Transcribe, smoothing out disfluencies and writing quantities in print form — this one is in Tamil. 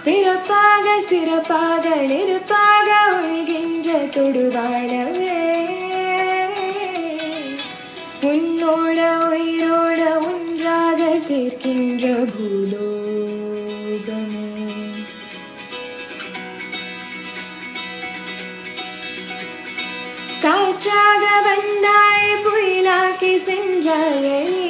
பிறப்பாக சிறப்பாக நெருப்பாக ஒழுகின்ற தொடுவானவே உன்னோட உயிரோட ஒன்றாக சேர்க்கின்ற பூலோகமே. காற்றாக வந்தாய் புயலாக்கி சென்றாய்